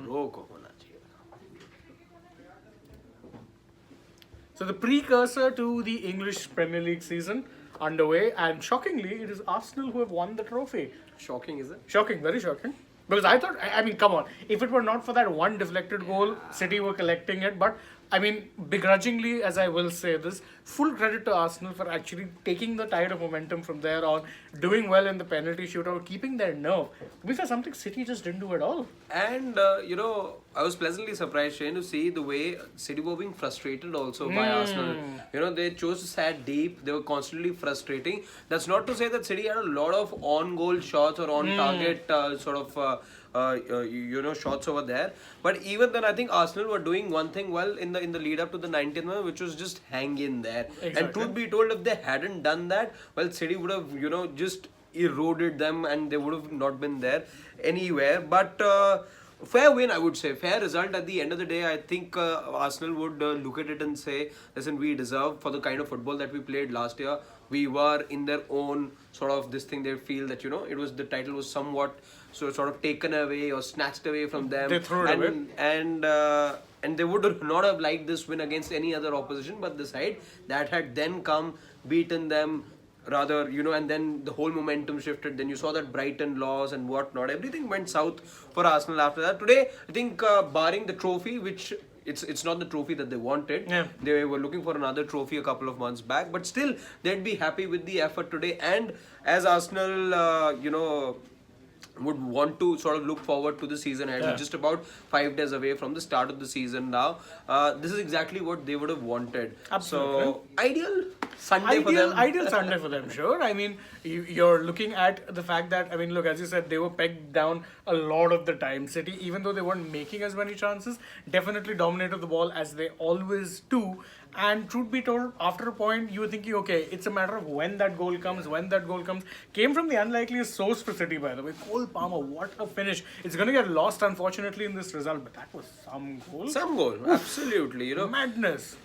Bro को होना चाहिए था. So the precursor to the English Premier League season underway, and shockingly, it is Arsenal who have won the trophy. Shocking, is it? Shocking, very shocking. Because I thought, I mean, come on, if it were not for that one deflected goal, City were collecting it. But I mean, begrudgingly, as I will say this, full credit to Arsenal for actually taking the tide of momentum from there on, doing well in the penalty shootout, keeping their nerve. Which is something City just didn't do at all. And I was pleasantly surprised, Shane, to see the way City were being frustrated also by Arsenal. They chose to sat deep. They were constantly frustrating. That's not to say that City had a lot of on-goal shots or on-target shots over there. But even then, I think Arsenal were doing one thing well in the lead up to the 90th minute, which was just hang in there. Exactly. And truth be told, if they hadn't done that, well, City would have just eroded them and they would have not been there anywhere. But fair win, I would say. Fair result at the end of the day. I think Arsenal would look at it and say, listen, we deserve for the kind of football that we played last year. We were in their own sort of this thing. They feel that it was the title was somewhat sort of taken away or snatched away from them. They threw it away. And they would not have liked this win against any other opposition, but the side that had then come, beaten them, rather, and then the whole momentum shifted. Then you saw that Brighton loss and whatnot. Everything went south for Arsenal after that. Today, I think barring the trophy, which it's not the trophy that they wanted. Yeah. They were looking for another trophy a couple of months back, but still they'd be happy with the effort today. And as Arsenal, would want to sort of look forward to the season ahead. Yeah. We're just about 5 days away from the start of the season now. This is exactly what they would have wanted. Absolutely. So, ideal Sunday for them. Ideal Sunday for them, sure. I mean, you're looking at the fact that, I mean, look, as you said, they were pegged down a lot of the time. City, even though they weren't making as many chances, definitely dominated the ball as they always do. And truth be told, after a point, you were thinking, okay, it's a matter of when that goal comes. Came from the unlikeliest source for City, by the way. Cole Palmer, what a finish. It's going to get lost, unfortunately, in this result, but that was some goal. Some goal, absolutely. Madness.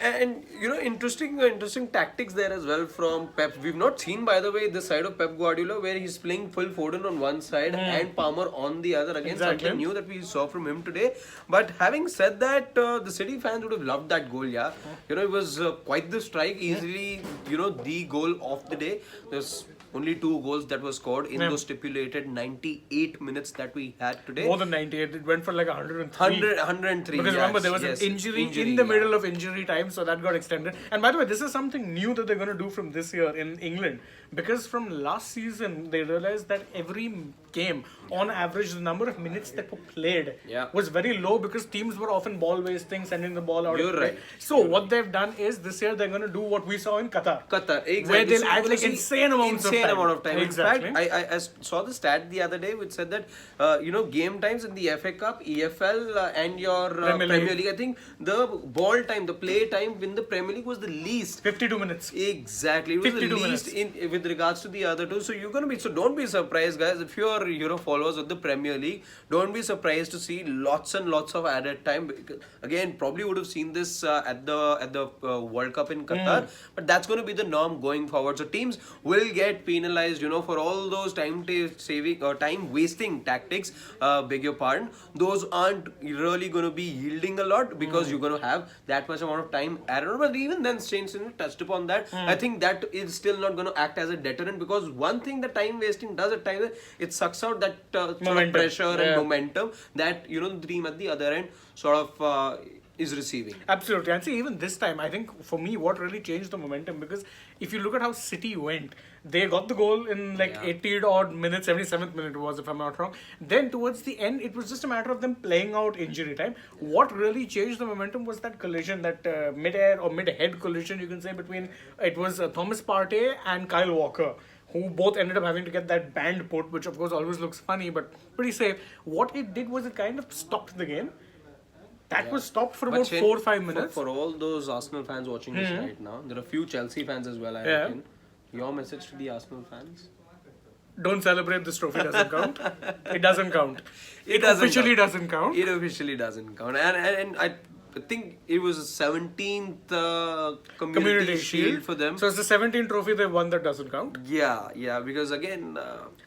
And interesting tactics there as well from Pep. We've not seen, by the way, the side of Pep Guardiola where he's playing Phil Foden on one side and Palmer on the other. Again, Exactly. something new that we saw from him today. But having said that, the City fans would have loved that goal. Yeah, it was quite the strike. Easily, the goal of the day. There's only 2 goals that were scored in those stipulated 98 minutes that we had today. More than 98. It went for like 103. 103. Because remember, there was yes. an injury in the middle of injury time, so that got extended. And by the way, this is something new that they're going to do from this year in England. Because from last season, they realized that every game, on average, the number of minutes that were played was very low because teams were often ball wasting, sending the ball out You're of play. right. So what they've done is this year they're going to do what we saw in Qatar. Exactly. Where they'll So add you're like gonna see insane amount of time. Exactly. Exactly. In fact, I saw the stat the other day which said that game times in the FA Cup, EFL, and your Premier League. I think the ball time, the play time in the Premier League was the least. 52 minutes. Exactly. It was the 52 least in with regards to the other two. So so don't be surprised, guys. If you're followers of the Premier League, don't be surprised to see lots and lots of added time. Again, probably would have seen this at the World Cup in Qatar, but that's going to be the norm going forward. So teams will get penalized, for all those time wasting tactics. Beg your pardon. Those aren't really going to be yielding a lot because you're going to have that much amount of time added on. But even then, Shane touched upon that. I think that is still not going to act as a deterrent because one thing that time wasting does at times, it sucks out that sort of pressure and momentum that the team at the other end sort of is receiving. Absolutely. And see, even this time, I think for me, what really changed the momentum, because if you look at how City went, they got the goal in like 80 odd minutes, 77th minute was, if I'm not wrong. Then towards the end, it was just a matter of them playing out injury time. What really changed the momentum was that collision, that mid-air or mid-head collision, you can say, between, it was Thomas Partey and Kyle Walker, who both ended up having to get that band put, which of course always looks funny, but pretty safe. What it did was it kind of stopped the game. That was stopped for about 4 or 5 minutes. For all those Arsenal fans watching this right now, there are a few Chelsea fans as well, I reckon. Your message to the Arsenal fans? Don't celebrate, this trophy doesn't count. It doesn't count. It officially doesn't count. It officially doesn't count. And I think it was the 17th Community Shield for them. So it's the 17th trophy they won that doesn't count. Yeah, because again,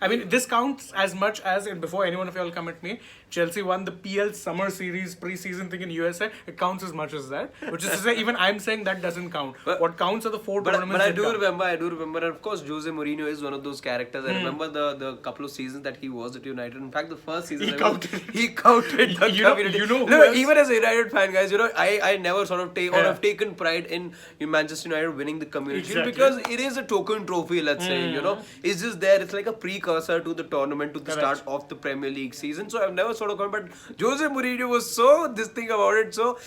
I mean, this counts as much as, and before any one of y'all come at me, Chelsea won the PL Summer Series preseason thing in USA. It counts as much as that. Which is to say, even I'm saying that doesn't count. What counts are the four tournaments. But I that do count. remember, and of course, Jose Mourinho is one of those characters. I remember the couple of seasons that he was at United. In fact, the first season He counted. He counted the community. you know who No, else? even as a United fan, guys, I never sort of have taken pride in Manchester United winning the community Shield because it is a token trophy. Let's say it's just there. It's like a precursor to the tournament, to the start of the Premier League season. So I've never sort of gone, but Jose Mourinho was so this thing about it, so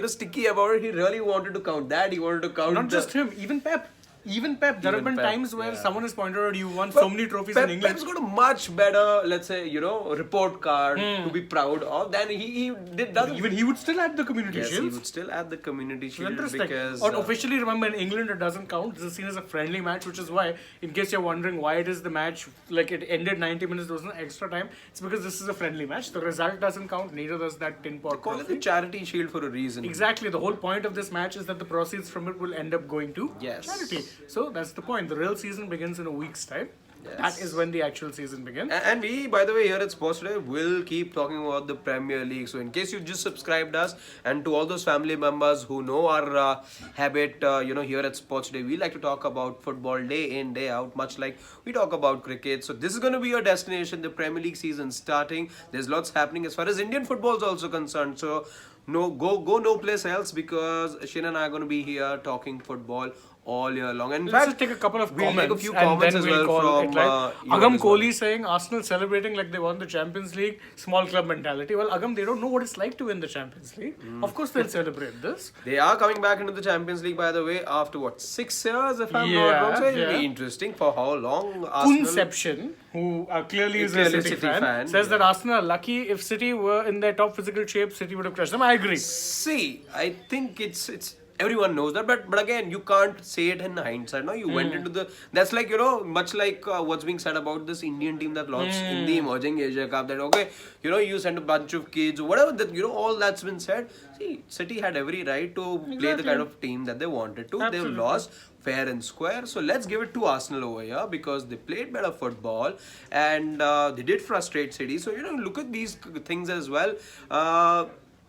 sticky about it. He really wanted to count that. He wanted to count Not just him, even Pep. There have been times where someone has pointed out you won so many trophies in England. Pep's got a much better, let's say, report card to be proud of than he did. Even he would still add the community shield. He would still add the community shield Interesting. because. Or officially, remember, in England it doesn't count. This is seen as a friendly match, which is why, in case you're wondering why it is the match, like it ended 90 minutes, there was no extra time. It's because this is a friendly match. The result doesn't count. Neither does that tin pot Call it trophy. the charity shield for a reason. Exactly. The whole point of this match is that the proceeds from it will end up going to charity. So that's the point. The real season begins in a week's time. That is when the actual season begins. And we, by the way, here at Sports Today, will keep talking about the Premier League. So in case you just subscribed us, and to all those family members who know our habit, here at Sports Today, we like to talk about football day in, day out, much like we talk about cricket. So this is going to be your destination. The Premier League season starting. There's lots happening as far as Indian football is also concerned. So go no place else, because Shin and I are going to be here talking football all year long. And in Let's fact, just take a couple of we'll comments. take a few and comments then as we'll well call from it like you Agam as well. Kohli saying Arsenal celebrating like they won the Champions League, small club mentality. Well, Agam, they don't know what it's like to win the Champions League. Of course, they'll celebrate this. They are coming back into the Champions League, by the way, after 6 years, if I'm not wrong. So it'll be interesting for how long. Arsenal. Conception, who clearly is a Clearly City fan, says that Arsenal are lucky. If City were in their top physical shape, City would have crushed them. I agree. See, I think it's everyone knows that, but again, you can't say it in hindsight. No, you went into the. That's like much like what's being said about this Indian team that lost in the Emerging Asia Cup. That okay, you send a bunch of kids, whatever that all that's been said. See, City had every right to play the kind of team that they wanted to. Absolutely. They've lost fair and square. So let's give it to Arsenal over here because they played better football and they did frustrate City. So look at these things as well.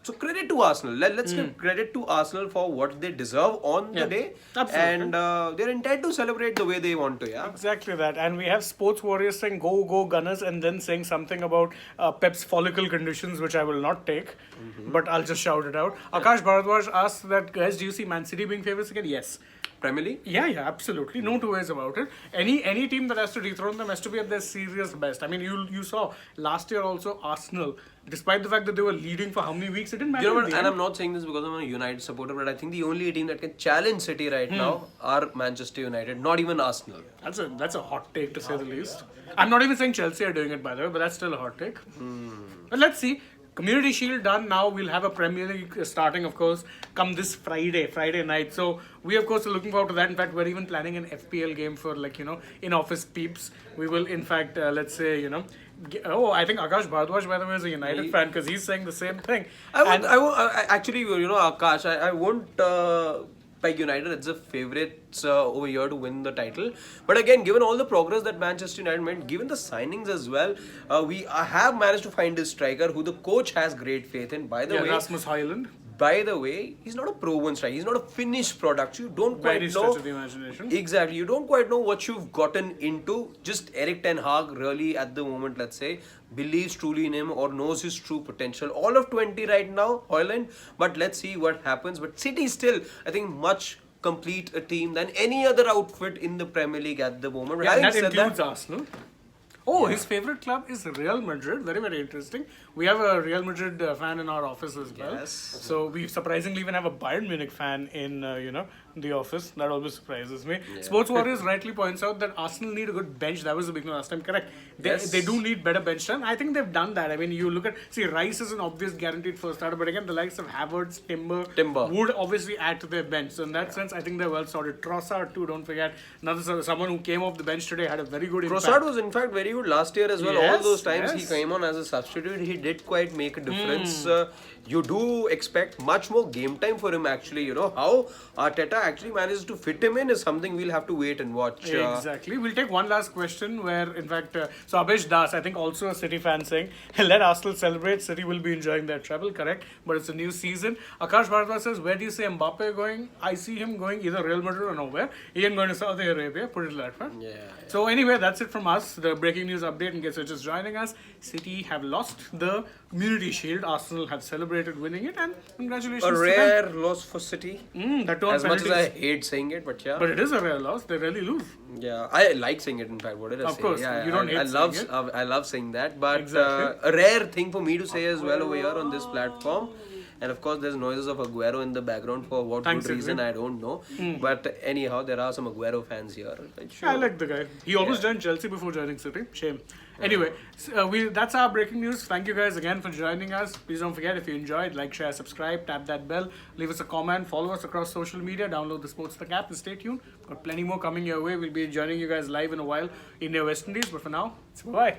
So credit to Arsenal. Let's give credit to Arsenal for what they deserve on the day. Absolutely. And they're entitled to celebrate the way they want to, yeah. Exactly that. And we have Sports Warriors saying go Gunners, and then saying something about Pep's follicle conditions, which I will not take, but I'll just shout it out. Akash Bharadwaj asked that, guys, do you see Man City being favourites again? Yes. Premier League? Yeah, absolutely. No two ways about it. Any team that has to dethrone them has to be at their serious best. I mean, you saw last year also Arsenal, despite the fact that they were leading for how many weeks, it didn't matter. And I'm not saying this because I'm a United supporter, but I think the only team that can challenge City right now are Manchester United, not even Arsenal. That's a hot take to say the least. I'm not even saying Chelsea are doing it, by the way, but that's still a hot take. But let's see. Community Shield done. Now we'll have a Premier League starting, of course, come this Friday night. So we, of course, are looking forward to that. In fact, we're even planning an FPL game for in-office peeps. We will, in fact, let's say, I think Akash Bharadwaj, by the way, is a United fan because he's saying the same thing. Actually, Akash, I won't peg United as a favourites over here to win the title. But again, given all the progress that Manchester United made, given the signings as well, we have managed to find a striker who the coach has great faith in. By the way, Rasmus Højlund. By the way, he's not a proven striker. He's not a finished product. You don't quite Very know. stretch of the imagination. Exactly. You don't quite know what you've gotten into. Just Eric Ten Hag really at the moment, let's say, believes truly in him or knows his true potential. All of 20 right now, Højlund. But let's see what happens. But City still, I think, much complete a team than any other outfit in the Premier League at the moment. Yeah, that includes Arsenal. Oh, his favourite club is Real Madrid. Very, very interesting. We have a Real Madrid fan in our office as well. Yes. So we surprisingly even have a Bayern Munich fan in, The Office. That always surprises me. Sports Warriors rightly points out that Arsenal need a good bench. That was the big one last time. Correct. They do need better bench strength. I think they've done that. I mean, you look at Rice is an obvious guaranteed first starter, but again, the likes of Havertz, Timber would obviously add to their bench. So in that sense, I think they're well sorted. Trossard too. Don't forget someone who came off the bench today had a very good impact. Trossard was in fact very good last year as well. Yes, All those times he yes. came on as a substitute, he did quite make a difference. You do expect much more game time for him actually. You know how Arteta actually manages to fit him in is something we'll have to wait and watch. Exactly. We'll take one last question where, in fact, so Abhish Das, I think also a City fan saying, let Arsenal celebrate. City will be enjoying their treble, correct? But it's a new season. Akash Bharadwaj says, where do you see Mbappe going? I see him going either Real Madrid or nowhere. He ain't going to Saudi Arabia, put it like that. Yeah. So anyway, that's it from us. The breaking news update in case you're just joining us. City have lost the Community Shield. Arsenal have celebrated winning it, and congratulations A to them. rare loss for City. That too on As much as I penalties. hate saying it, but yeah. But it is a rare loss. They really lose. Yeah, I like saying it. In fact, what did I say? Of course, yeah, you don't hate I love, saying it. I love saying that. But Exactly. a rare thing for me to say as well over here on this platform. And of course, there's noises of Aguero in the background for what Thanks, good reason Edwin. I don't know. But anyhow, there are some Aguero fans here. Sure. I like the guy. He almost joined Chelsea before joining City. Shame. Anyway, that's our breaking news. Thank you guys again for joining us. Please don't forget, if you enjoyed, like, share, subscribe, tap that bell, leave us a comment, follow us across social media, download the Sportsbook app, and stay tuned. Got plenty more coming your way. We'll be joining you guys live in a while in the West Indies. But for now, bye.